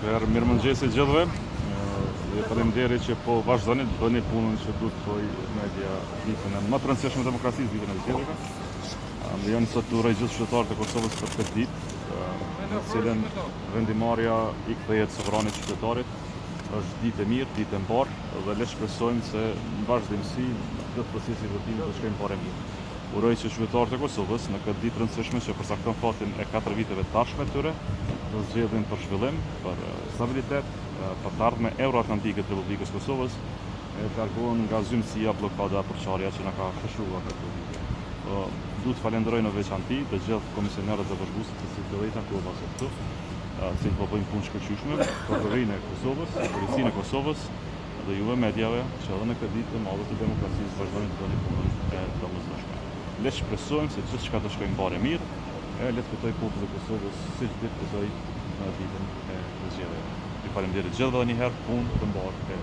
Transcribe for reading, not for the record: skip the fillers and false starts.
Atëherë mirëmëngjes e gjithëve. Dhe faleminderit që po vazhdoni të bëni punën që duhet të bëjë media ditën e më të rëndësishme të demokracisë, ditën e zgjedhjeve. Më janë sot të uroj gjithë qytetarët e Kosovës për këtë ditë, në cilën vendimarrja i kthehet sovranit qytetarit. Është ditë e mirë, ditë e mbarë, dhe le të shpresojmë se në vazhdimsi këtë procesi i votimit të shkojmë parë mirë. Uroj që qytetarët e Kosovës në këtë ditë rëndësishme që përcakton fatin e 4 viteve të tashme tyre, të zgjedhin për zhvillim, për stabilitet, për të ardhmen euroatlantike të Republikës Kosovës, e të largohen nga zymësia, blokada, përçarja që na ka fshuar këtu. Duhet falenderoj në veçanti të gjithë komisionerët dhe vëzhguesit të cilët do i takova sot këtu, që po bëjnë punë shkëlqyeshme, prokurorinë e Kosovës, policinë e Kosovës dhe juve mediave që edhe në këtë ditë të madhe të demokracisë vazhdojnë të bëni punën e domosdoshme. Le të shpresojmë se gjithçka të shkojë mbarë mirë, le të fitoj populli i Kosovës siç ditë fitoj në ditën e zgjedhjeve. Ju falenderoj gjithëve edhe një herë, punë të mbarë.